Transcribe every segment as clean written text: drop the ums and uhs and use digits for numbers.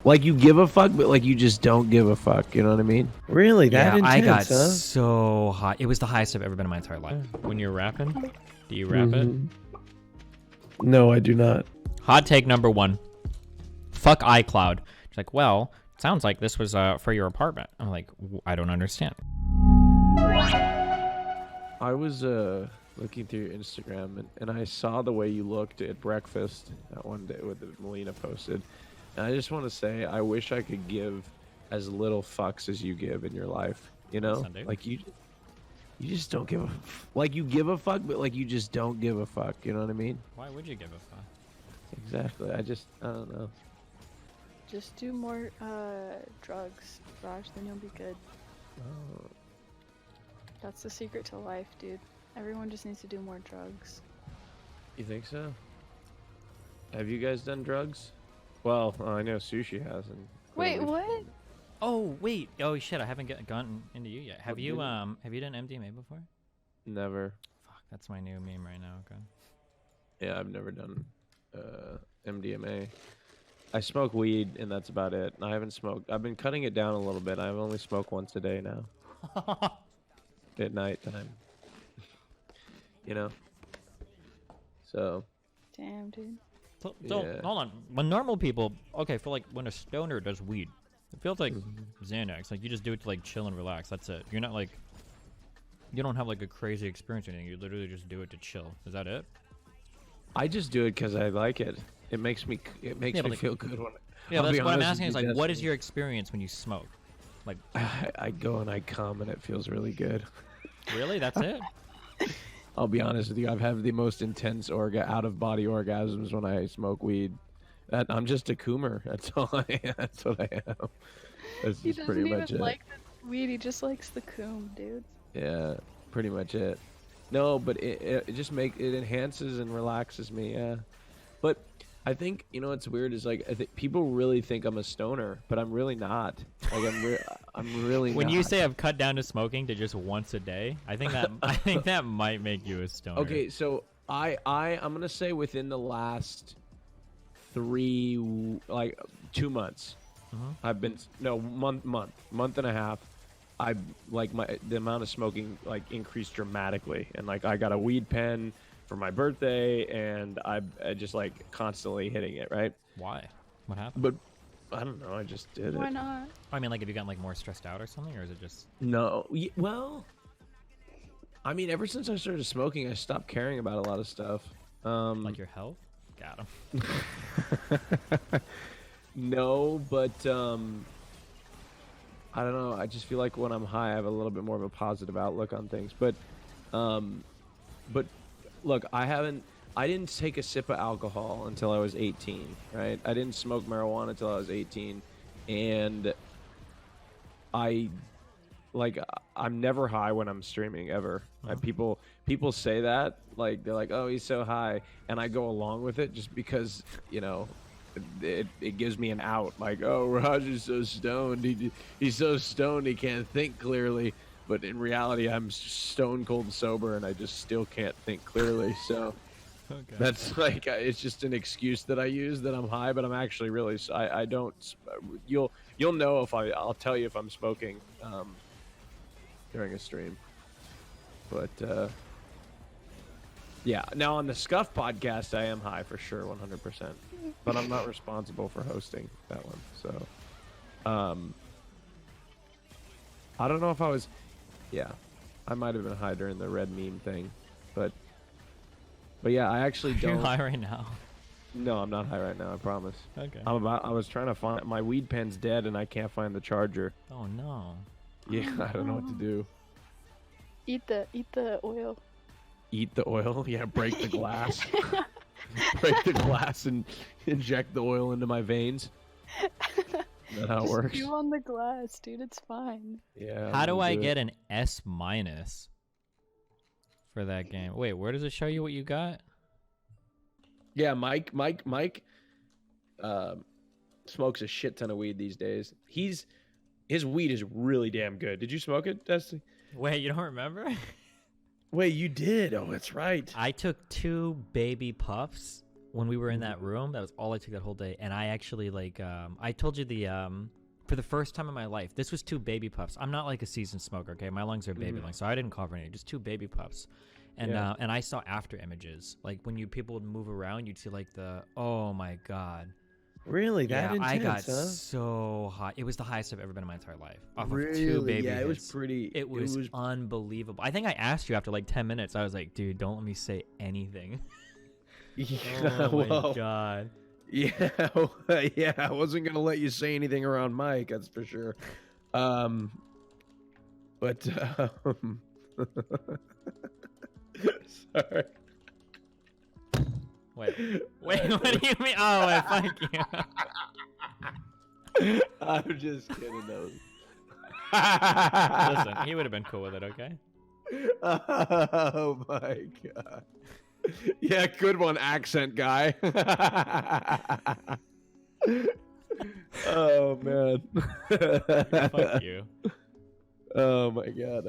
Like you give a fuck, but like you just don't give a fuck. You know what I mean? Really? That intense, I got huh? so hot. It was the highest I've ever been in my entire life. When you're rapping, do you rap it? No, I do not. Hot take number 1. Fuck iCloud. She's like, well, sounds like this was for your apartment. I'm like, I don't understand. I was looking through your Instagram and I saw the way you looked at breakfast that one day with the Melina posted. And I just want to say, I wish I could give as little fucks as you give in your life. You know, like you just don't give a like you give a fuck, but like you just don't give a fuck. You know what I mean? Why would you give a fuck? Exactly. I don't know. Just do more drugs, Raj, then you'll be good. Oh. That's the secret to life, dude. Everyone just needs to do more drugs. You think so? Have you guys done drugs? Well, I know Sushi hasn't. Wait, what? Oh wait. Oh shit. I haven't gotten into you yet. Have you done MDMA before? Never. Fuck. That's my new meme right now. Okay. Yeah, I've never done MDMA. I smoke weed and that's about it. I haven't smoked. I've been cutting it down a little bit. I've only smoked once a day now. At night time. You know? So. Damn, dude. So Yeah. hold on. When normal people, okay, for like when a stoner does weed, it feels like Xanax. Like you just do it to like chill and relax. That's it. You're not like, you don't have like a crazy experience or anything. You literally just do it to chill. Is that it? I just do it because I like it. It makes me like, feel good when. Yeah, I'll that's be what I'm honest asking. with Is you, like, what that's- is your experience when you smoke? Like, I go and I come and it feels really good. really? That's it? I'll be honest with you. I've had the most intense out of body orgasms when I smoke weed. I'm just a coomer. That's all I am. That's what I am. That's He just doesn't pretty even much it. like the weed, he just likes the coom, dude. Yeah, pretty much it. No, but it just it enhances and relaxes me. Yeah, but I think what's weird is like I think people really think I'm a stoner, but I'm really not. Like I'm really. When not. you say I've cut down to smoking to just once a day, I think that might make you a stoner. Okay, so I'm gonna say within the last 2 months, I've been month and a half. I like the amount of smoking like increased dramatically, and like I got a weed pen for my birthday, and I just like constantly hitting it. Right? Why? What happened? But I don't know. I just did Why it. not? I mean, like, have you gotten like more stressed out or something, or is it just? No. Well, I mean, ever since I started smoking, I stopped caring about a lot of stuff. Like your health? Got him. No, but I don't know. I just feel like when I'm high, I have a little bit more of a positive outlook on things. But look, I didn't take a sip of alcohol until I was 18, right? I didn't smoke marijuana until I was 18, and I'm never high when I'm streaming ever. People say that, like they're like, oh, he's so high, and I go along with it just because it gives me an out. Like, oh, Roger's so stoned. He's so stoned he can't think clearly. But in reality, I'm stone cold sober, and I just still can't think clearly. So Okay. that's like it's just an excuse that I use that I'm high, but I'm actually really. I don't. You'll know if I'll tell you if I'm smoking during a stream. But yeah, now on the Scuff podcast, I am high for sure, 100%. But I'm not responsible for hosting that one, so I don't know if I was. Yeah, I might have been high during the red meme thing, but yeah, I actually don't. You're high right now. No, I'm not high right now. I promise. Okay. I was trying to find my weed pen's dead, and I can't find the charger. Oh no. Yeah, I don't know what to do. Eat the oil. Eat the oil? Yeah, break the glass. Break the glass and inject the oil into my veins. Is that how it works? Chew on the glass, dude. It's fine. Yeah. How do I get an S- for that game? Wait, where does it show you what you got? Yeah, Mike smokes a shit ton of weed these days. His weed is really damn good. Did you smoke it, Destiny? Wait, you don't remember? Wait, you did. Oh, that's right. I took 2 baby puffs when we were in that room, that was all I took that whole day. And I actually like, I told you for the first time in my life, this was 2 baby puffs. I'm not like a seasoned smoker, okay? My lungs are baby lungs, so I didn't cough or anything. Just 2 baby puffs. And and I saw after images, like when people would move around, you'd see like oh my god. Really? That intense, I got huh? so hot. It was the highest I've ever been in my entire life. Off Really? of 2 baby Yeah, it was hits. pretty. It was unbelievable. I think I asked you after like 10 minutes. I was like, dude, don't let me say anything. Yeah, Oh my well, god. yeah, yeah. I wasn't gonna let you say anything around Mike. That's for sure. But sorry. Wait, what do you mean? Oh, wait, fuck you. I'm just kidding. Those. Listen, he would have been cool with it, okay? Oh my god. Yeah, good one, accent guy. Oh man. Fuck you. Oh my god.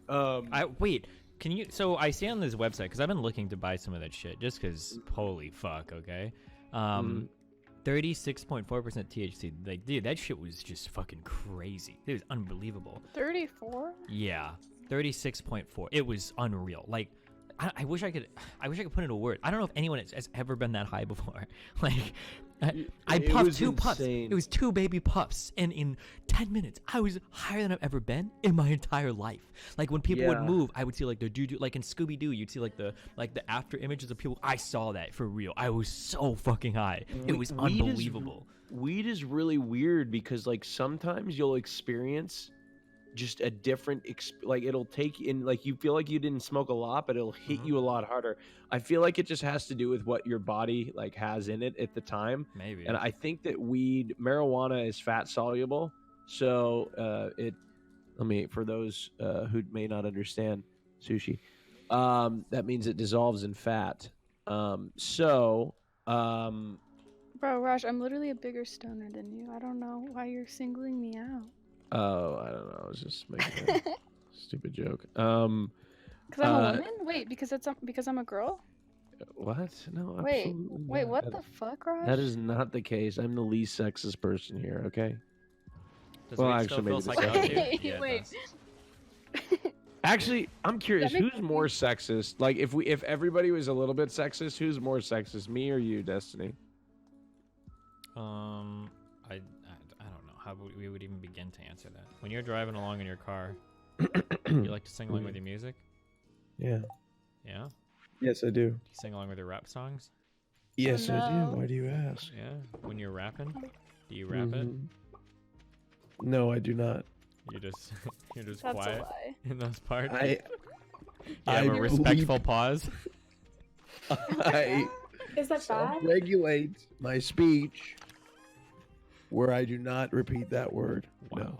All right. Wait. Can you? So I see on this website because I've been looking to buy some of that shit just because. Holy fuck. Okay. 36.4% THC. Like, dude, that shit was just fucking crazy. It was unbelievable. 34? Yeah, 36.4. It was unreal. Like, I wish I could put it into a word. I don't know if anyone has ever been that high before. Like, I puffed 2 puffs. It was 2 baby puffs, and in 10 minutes, I was higher than I've ever been in my entire life. Like when people would move, I would see like the dude, like in Scooby Doo, you'd see like the after images of people. I saw that for real. I was so fucking high. It was unbelievable. Weed is really weird because like sometimes you'll experience just a different like it'll take in, like you feel like you didn't smoke a lot, but it'll hit you a lot harder. I feel like it just has to do with what your body like has in it at the time. Maybe. And I think that marijuana is fat soluble, so for those who may not understand sushi, that means it dissolves in fat. Bro, Raj, I'm literally a bigger stoner than you. I don't know why you're singling me out. Oh, I don't know. I was just making a stupid joke. Because I'm a woman? Wait, because I'm a girl? What? No, Wait, absolutely not. what the fuck, Raj? That is not the case. I'm the least sexist person here, okay? Does Well, weed actually, still maybe feel the psychotic to you? Wait, Yeah, it wait. does. Actually, I'm curious, That makes who's more sexist? Like, if everybody was a little bit sexist, who's more sexist, me or you, Destiny? I don't know how we would even begin to answer that. When you're driving along in your car, you like to sing along with your music? Yeah. Yeah? Yes, I do. Do you sing along with your rap songs? Yes, Oh, I no. do. Why do you ask? Yeah. When you're rapping, do you rap it? Mhm. No, I do not. You're just That's quiet a lie. in those parts. I You have a respectful pause. Is that bad? regulate my speech where I do not repeat that word. Wow. No.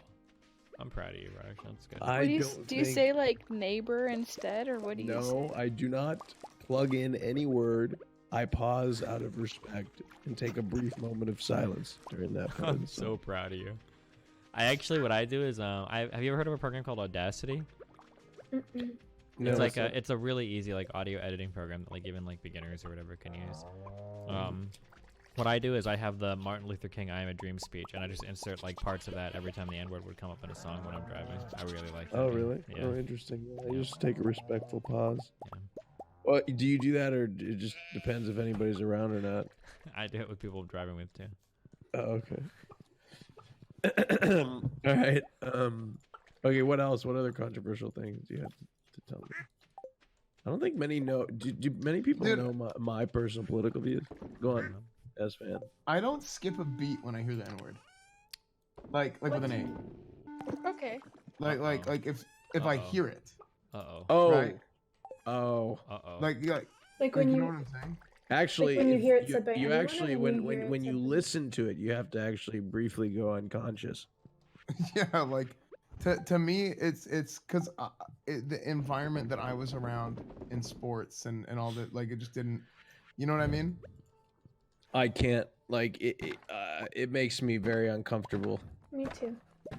I'm proud of you, Raj. That's good. What do you say like neighbor instead, or what do you say? No, I do not plug in any word. I pause out of respect and take a brief moment of silence during that part of I'm the so song. proud of you. What I do is have you ever heard of a program called Audacity? Mm-mm. No, It's like so- it's a really easy like audio editing program that like even like beginners or whatever can use. What I do is I have the Martin Luther King "I Am a Dream" speech, and I just insert like parts of that every time the N-word would come up in a song when I'm driving. I really like that. Oh, really? Yeah. Oh, interesting. I just take a respectful pause. Yeah. Well, do you do that, or it just depends if anybody's around or not? I do it with people driving with too. Oh, okay. All right. Okay. What else? What other controversial things do you have to tell me? I don't think many know. Do many people Dude. know my personal political views? Go on, S fan. I don't skip a beat when I hear the N-word. Like with an A. Okay. Like if I Uh-oh. hear it. Uh-oh. Oh. Right. Oh. Uh-oh. Like Like when you you know what I'm saying? Actually, when you if hear it said by you anyone, actually and you hear it when said you by- listen to it, you have to actually briefly go unconscious. Yeah, like to me it's because the environment that I was around in sports and all that, like it just didn't, you know what I mean? I can't, like it makes me very uncomfortable. Me too.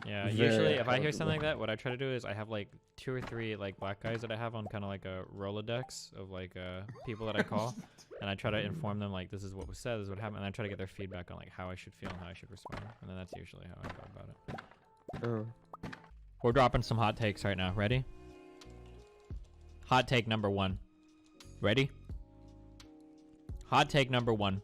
Yeah, Very usually if I hear intelligible. something like that, what I try to do is I have like 2 or 3 like black guys that I have on kind of like a Rolodex of like people that I call, and I try to inform them like this is what was said, this is what happened, and I try to get their feedback on like how I should feel and how I should respond, and then that's usually how I go about it. Oh. We're dropping some hot takes right now. Ready? Hot take number 1. Ready? Hot take number 1.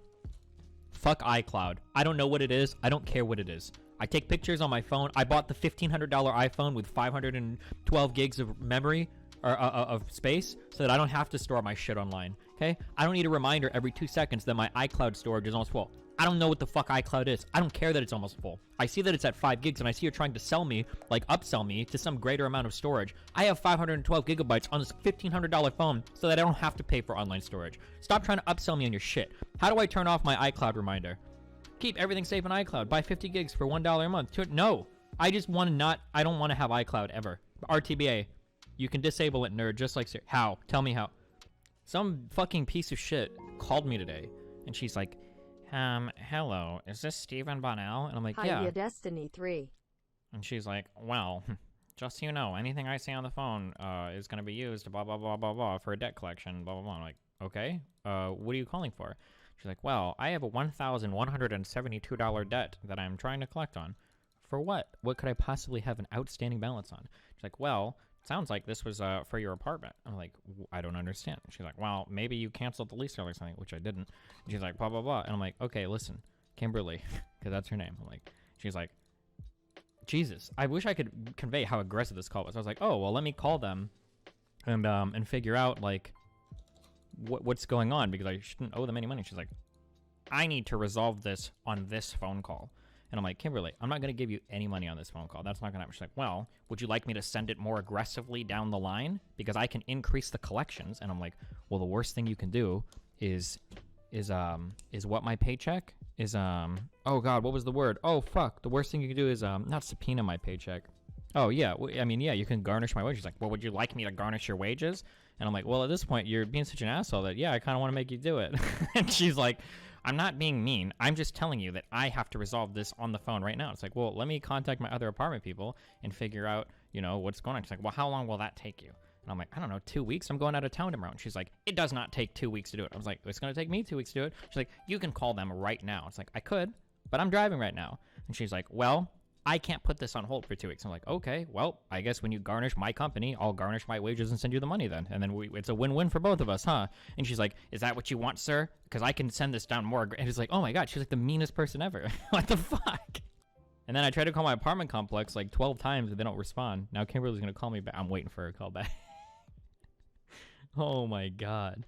Fuck iCloud. I don't know what it is. I don't care what it is. I take pictures on my phone. I bought the $1,500 iPhone with 512 gigs of memory or of space so that I don't have to store my shit online. Okay? I don't need a reminder every 2 seconds that my iCloud storage is almost full. I don't know what the fuck iCloud is. I don't care that it's almost full. I see that it's at 5 gigs and I see you're trying to sell me, like upsell me to some greater amount of storage. I have 512 gigabytes on this $1,500 phone so that I don't have to pay for online storage. Stop trying to upsell me on your shit. How do I turn off my iCloud reminder? Keep everything safe in iCloud. Buy 50 gigs for $1 a month. No. I just want to not, I don't want to have iCloud ever. RTBA. You can disable it, nerd, just like, how? Tell me how. Some fucking piece of shit called me today and she's like, hello, is this Stephen Bonnell? And I'm like, yeah. Hiya Destiny 3. And she's like, well, just so you know, anything I say on the phone is going to be used, blah, blah, blah, blah, blah, for a debt collection, blah, blah, blah. I'm like, okay, what are you calling for? She's like, well, I have a $1,172 debt that I'm trying to collect on. For what? What could I possibly have an outstanding balance on? She's like, well, sounds like this was for your apartment. I'm like, I don't understand. She's like, well, maybe you canceled the lease or something, which I didn't. And she's like, blah, blah, blah. And I'm like, okay, listen, Kimberly, because that's her name. I'm like, she's like, Jesus, I wish I could convey how aggressive this call was. I was like, oh, well, let me call them and figure out, like, what's going on, because I shouldn't owe them any money. She's like, I need to resolve this on this phone call. And I'm like, Kimberly, I'm not going to give you any money on this phone call. That's not going to happen. She's like, well, would you like me to send it more aggressively down the line? Because I can increase the collections. And I'm like, well, the worst thing you can do is what my paycheck is, oh God, what was the word? Oh, fuck. The worst thing you can do is, not subpoena my paycheck. Oh, yeah. I mean, yeah, you can garnish my wages. She's like, well, would you like me to garnish your wages? And I'm like, well, at this point, you're being such an asshole that, yeah, I kind of want to make you do it. And she's like, I'm not being mean. I'm just telling you that I have to resolve this on the phone right now. It's like, well, let me contact my other apartment people and figure out, you know, what's going on. She's like, well, how long will that take you? And I'm like, I don't know, 2 weeks. I'm going out of town tomorrow. And she's like, it does not take 2 weeks to do it. I was like, it's going to take me 2 weeks to do it. She's like, you can call them right now. It's like, I could, but I'm driving right now. And she's like, well, I can't put this on hold for 2 weeks. I'm like, okay, well, I guess when you garnish my company, I'll garnish my wages and send you the money then. And then it's a win-win for both of us, huh? And she's like, is that what you want, sir? Because I can send this down more. And it's like, oh my God, she's like the meanest person ever. What the fuck? And then I tried to call my apartment complex like 12 times and they don't respond. Now Kimberly's going to call me back. I'm waiting for her to call back. Oh my God.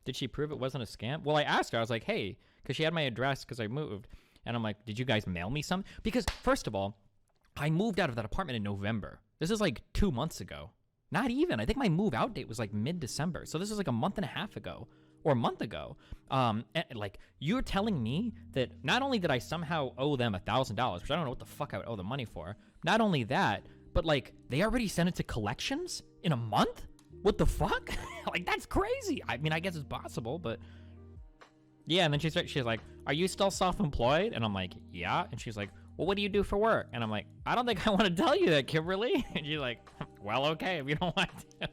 Did she prove it wasn't a scam? Well, I asked her. I was like, hey, because she had my address because I moved. And I'm like, did you guys mail me some? Because first of all, I moved out of that apartment in November. This is like 2 months ago. Not even. I think my move out date was like mid-December. So this is like a month and a half ago or a month ago. And like you're telling me that not only did I somehow owe them $1,000, which I don't know what the fuck I would owe the money for. Not only that, but like they already sent it to collections in a month? What the fuck? Like that's crazy. I mean, I guess it's possible, but yeah. And then she's like, are you still self-employed? And I'm like, yeah. And she's like, well, what do you do for work? And I'm like, I don't think I want to tell you that, Kimberly. And she's like, well, okay, if you don't want to.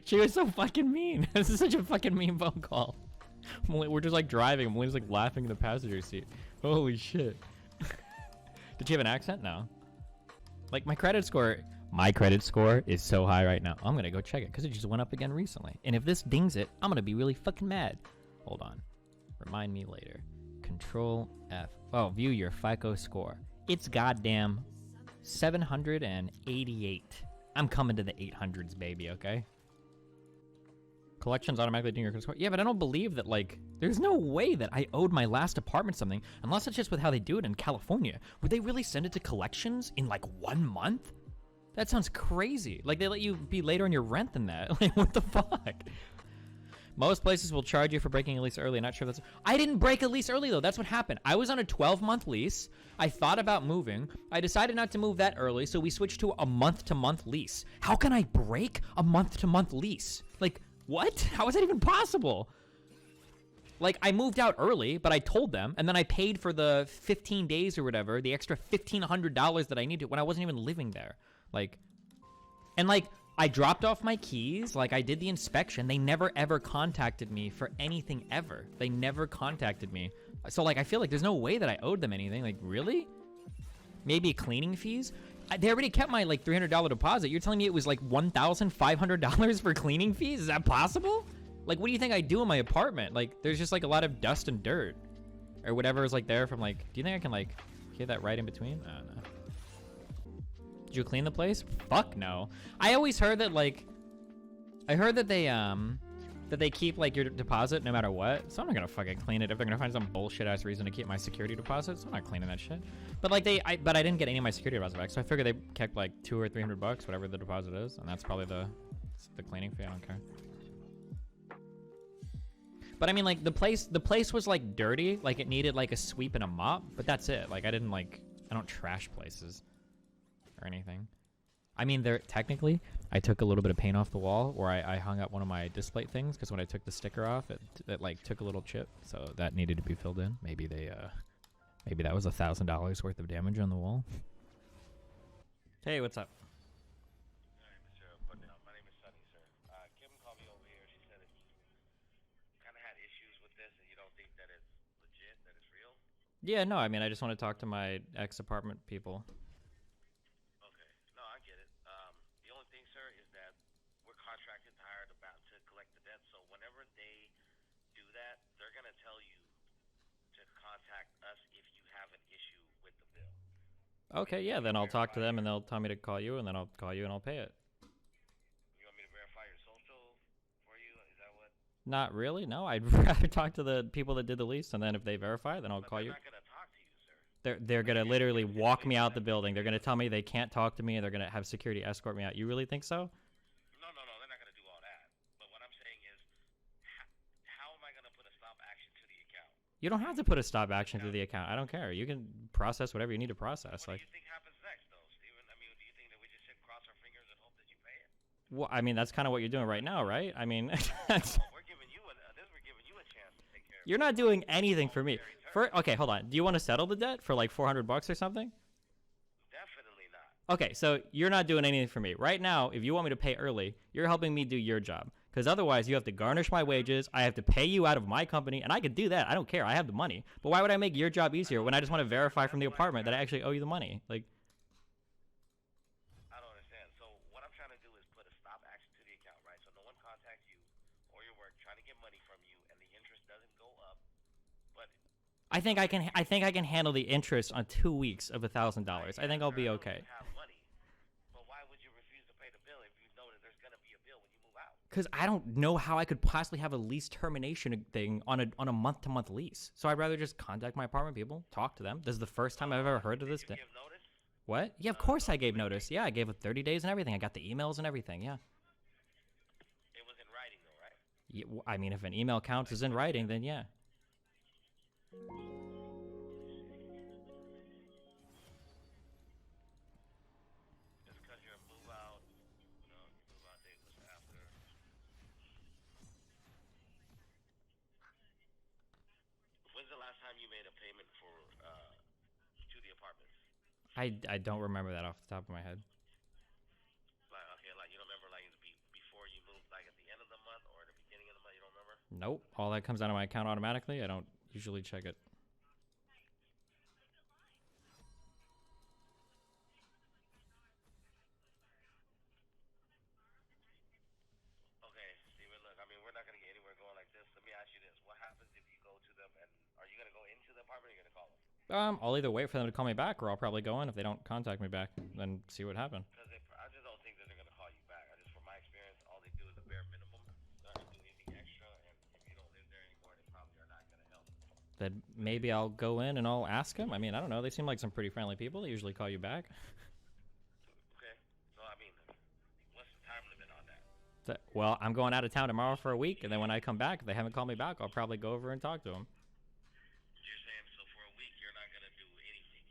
She was so fucking mean. This is such a fucking mean phone call. We're just like driving. Melina's like laughing in the passenger seat. Holy shit. Did she have an accent? No. Like my credit score is so high right now. I'm gonna go check it because it just went up again recently. And if this dings it, I'm gonna be really fucking mad. Hold on. Remind me later. Control F. Oh, view your FICO score. It's goddamn 788. I'm coming to the 800s, baby, okay? Collections automatically doing your credit score. Yeah, but I don't believe that, like, there's no way that I owed my last apartment something, unless it's just with how they do it in California. Would they really send it to collections in, like, 1 month? That sounds crazy. Like, they let you be later on your rent than that. Like, what the fuck? Most places will charge you for breaking a lease early. Not sure if that's... I didn't break a lease early, though. That's what happened. I was on a 12-month lease. I thought about moving. I decided not to move that early, so we switched to a month-to-month lease. How can I break a month-to-month lease? Like, what? How is that even possible? Like, I moved out early, but I told them, and then I paid for the 15 days or whatever, the extra $1,500 that I needed when I wasn't even living there. Like, and like, I dropped off my keys, like, I did the inspection. They never ever contacted me for anything ever. They never contacted me. So, like, I feel like there's no way that I owed them anything. Like, really? Maybe cleaning fees? They already kept my, like, $300 deposit. You're telling me it was, like, $1,500 for cleaning fees? Is that possible? Like, what do you think I do in my apartment? Like, there's just, like, a lot of dust and dirt. Or whatever is, like, there from, like... Do you think I can, like, hear that right in between? I don't know. Did you clean the place? Fuck no. I always heard that, like... I heard that they keep, like, your deposit no matter what. So I'm not gonna fucking clean it if they're gonna find some bullshit-ass reason to keep my security deposit. So I'm not cleaning that shit. But, like, but I didn't get any of my security deposit back. So I figured they kept, like, $200 or $300, whatever the deposit is. And that's probably the cleaning fee. I don't care. But I mean, like, the place was, like, dirty. Like, it needed, like, a sweep and a mop. But that's it. Like, I don't trash places or anything. I mean, technically, I took a little bit of paint off the wall where I hung up one of my display things. Because when I took the sticker off, it, like, took a little chip. So that needed to be filled in. Maybe maybe that was $1,000 worth of damage on the wall. Hey, what's up? Yeah, no, I mean, I just want to talk to my ex-apartment people. Okay. No, I get it. The only thing, sir, is that we're contracted to hire to collect the debt, so whenever they do that, they're going to tell you to contact us if you have an issue with the bill. Okay, yeah, then I'll talk to them, and they'll tell me to call you, and then I'll call you, and I'll pay it. You want me to verify your social for you? Is that what? Not really, no. I'd rather talk to the people that did the lease, and then if they verify, then I'll call you. They're not going to talk to you, sir. They're gonna literally walk me out the building. They're gonna tell me they can't talk to me, and they're gonna have security escort me out. You really think so? No, they're not going to do all that. But what I'm saying is, how am I going to put a stop action to the account? You don't have to put a stop action to the account. I don't care. You can process whatever you need to process. What Like, do you think happens next, though, Steven? I mean, do you think that we just sit, cross our fingers, and hope that you pay it? well, I mean, that's kind of what you're doing right now, right? I mean, We're giving you a chance to take care of it. you're not doing anything for me. Okay, hold on. Do you want to settle the debt for like $400 or something? Definitely not. Okay, so you're not doing anything for me. Right now, if you want me to pay early, you're helping me do your job. Because otherwise, you have to garnish my wages, I have to pay you out of my company, and I could do that. I don't care. I have the money. But why would I make your job easier when I just want to verify from the apartment that I actually owe you the money? Like, I don't understand. So what I'm trying to do is put a stop action to the account, right? So no one contacts you or your work trying to get money from you, and the interest doesn't go up. But I think I can handle the interest on 2 weeks of $1,000. I think I'll be okay. you have money. But why would you refuse to pay the bill if you know that there's gonna be a bill when you move out? Because I don't know how I could possibly have a lease termination thing on a month-to-month lease. So I'd rather just contact my apartment people, talk to them. This is the first time I've ever heard of this. Give notice? What? Yeah, of course I gave notice. Yeah, I gave it 30 days and everything. I got the emails and everything. Yeah. It was in writing, though, right? Yeah, I mean, if an email counts as in writing, then yeah. Just because you're a move out, your move out date was after. When's the last time you made a payment to the apartments? I don't remember that off the top of my head. Like, okay, like you don't remember like before you moved, like at the end of the month or the beginning of the month, you don't remember? Nope. All that comes out of my account automatically. I don't usually check it. Okay, Steven, look, I mean, we're not gonna get anywhere going like this. Let me ask you this: what happens if you go to them and are you gonna go into the apartment or are you gonna call them? I'll either wait for them to call me back, or I'll probably go in if they don't contact me back, then see what happened. Because I just don't think that they're gonna call you back. From my experience, all they do is the bare minimum. They're not gonna do anything extra, and if you don't live there anymore, they probably are not gonna help. Then maybe I'll go in and I'll ask them. I mean, I don't know. They seem like some pretty friendly people. They usually call you back. Okay, so I mean, what's the time limit on that? Well, I'm going out of town tomorrow for a week, and then when I come back, if they haven't called me back, I'll probably go over and talk to them. You're saying so for a week you're not gonna do anything?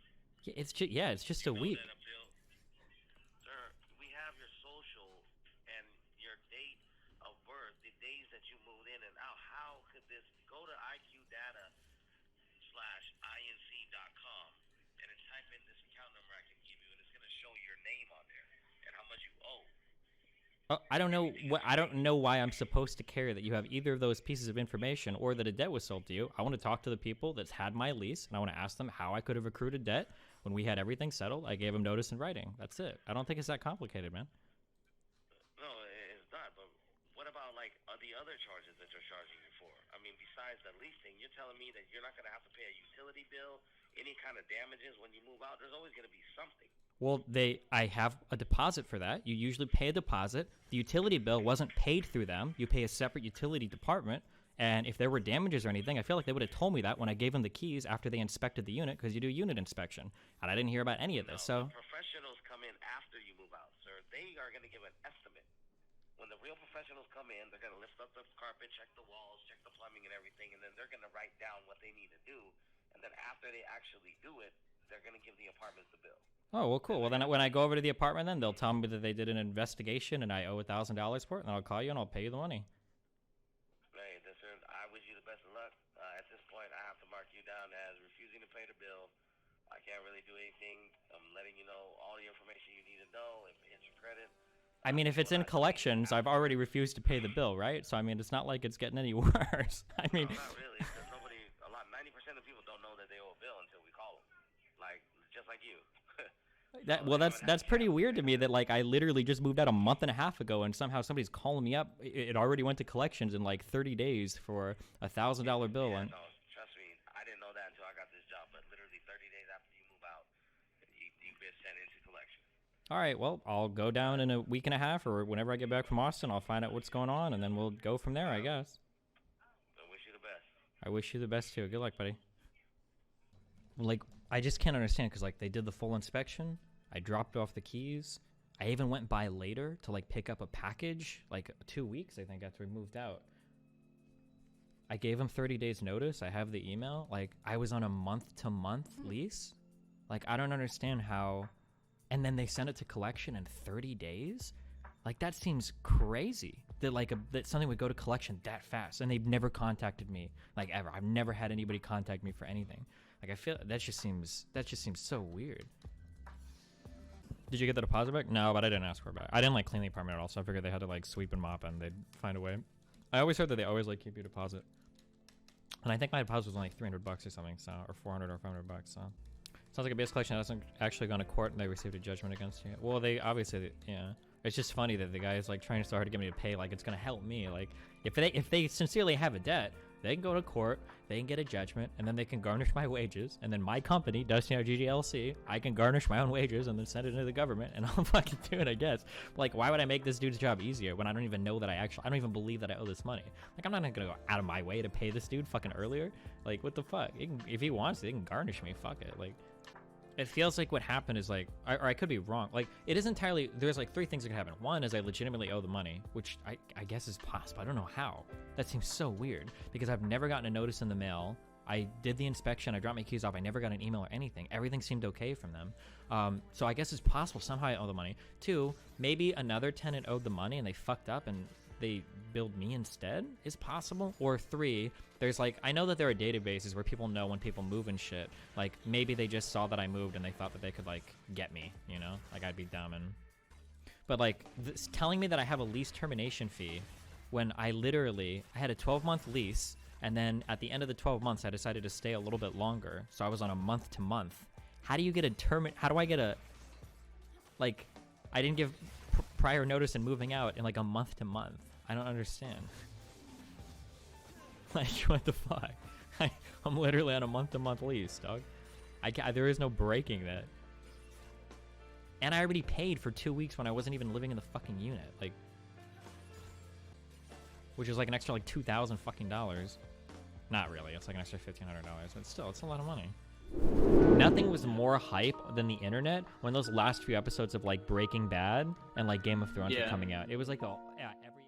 Yeah, it's just a week. Sir, we have your social and your date of birth, the days that you moved in and out. How could this go to iCloud? I don't know why I'm supposed to care that you have either of those pieces of information or that a debt was sold to you. I want to talk to the people that's had my lease, and I want to ask them how I could have accrued a debt when we had everything settled. I gave them notice in writing. That's it. I don't think it's that complicated, man. No, it's not. But what about like the other charges that you're charging you for? I mean, besides the leasing, you're telling me that you're not going to have to pay a utility bill, any kind of damages when you move out. There's always going to be something. Well, I have a deposit for that. You usually pay a deposit. The utility bill wasn't paid through them. You pay a separate utility department. And if there were damages or anything, I feel like they would have told me that when I gave them the keys after they inspected the unit, because you do unit inspection. And I didn't hear about any of this. So Professionals come in after you move out, sir. They are going to give an estimate. When the real professionals come in, they're going to lift up the carpet, check the walls, check the plumbing and everything, and then they're going to write down what they need to do. And then after they actually do it, they're going to give the apartments the bill. oh, well, cool. Well, then when I go over to the apartment, then they'll tell me that they did an investigation and I owe $1,000 for it, and I'll call you and I'll pay you the money. Hey, listen, I wish you the best of luck. At this point, I have to mark you down as refusing to pay the bill. I can't really do anything. I'm letting you know all the information you need to know. If it hits your credit. I mean, if it's in collections, I've already refused to pay the bill, right? So, I mean, it's not like it's getting any worse. I mean, No, not really, because 90% of people don't know that they owe a bill until we call them. Like, just like you. that's pretty weird to me that, like, I literally just moved out a month and a half ago and somehow somebody's calling me up. It already went to collections in like 30 days for $1,000 bill. Yeah, And no, trust me, I didn't know that until I got this job, but literally 30 days after you move out, you've been sent into collection. all right, well, I'll go down in a week and a half or whenever I get back from Austin. I'll find out what's going on and then we'll go from there, I guess. I wish you the best. I wish you the best too. Good luck, buddy. Like, I just can't understand because, like, they did the full inspection. I dropped off the keys. I even went by later to, like, pick up a package, like 2 weeks, I think, after we moved out. I gave them 30 days notice. I have the email. Like, I was on a month-to-month lease. Like, I don't understand how. And then they sent it to collection in 30 days? Like, that seems crazy that, like, that something would go to collection that fast. And they've never contacted me, like, ever. I've never had anybody contact me for anything. Like, I feel that just seems so weird. Did you get the deposit back? No, but I didn't ask for it back. I didn't, like, clean the apartment at all, so I figured they had to, like, sweep and mop and they'd find a way. I always heard that they always, like, keep your deposit. And I think my deposit was only $300 or something, so, or 400 or 500 bucks, so. Sounds like a base collection hasn't actually gone to court and they received a judgment against you. Well, they obviously, yeah. It's just funny that the guy is, like, trying so hard to get me to pay, like, it's gonna help me. Like, if they sincerely have a debt, they can go to court, they can get a judgment, and then they can garnish my wages, and then my company, Dusty RGG LC, I can garnish my own wages and then send it to the government, and I'll fucking do it, I guess. Like, why would I make this dude's job easier when I don't even know that I don't even believe that I owe this money? Like, I'm not gonna go out of my way to pay this dude fucking earlier. Like, what the fuck? If he wants, they can garnish me. Fuck it. Like, it feels like what happened is, like, or I could be wrong. Like, it is entirely, there's like 3 things that could happen. One is I legitimately owe the money, which I guess is possible. I don't know how. That seems so weird because I've never gotten a notice in the mail. I did the inspection. I dropped my keys off. I never got an email or anything. Everything seemed okay from them. So I guess it's possible somehow I owe the money. 2, maybe another tenant owed the money and they fucked up and they billed me instead is possible. Or 3, there's, like, I know that there are databases where people know when people move and shit. Like, maybe they just saw that I moved and they thought that they could, like, get me, you know? Like, I'd be dumb and... But, like, telling me that I have a lease termination fee when I had a 12-month lease, and then at the end of the 12 months, I decided to stay a little bit longer. So I was on a month-to-month. How do you get how do I get a... Like, I didn't give prior notice and moving out in, like, a month-to-month. I don't understand. Like, what the fuck? I'm literally on a month-to-month lease, dog. There is no breaking that. And I already paid for 2 weeks when I wasn't even living in the fucking unit. Like, which is like an extra, like, $2,000 fucking dollars. Not really. It's like an extra $1,500, but still, it's a lot of money. Nothing was more hype than the internet when those last few episodes of, like, Breaking Bad and, like, Game of Thrones were coming out. It was like every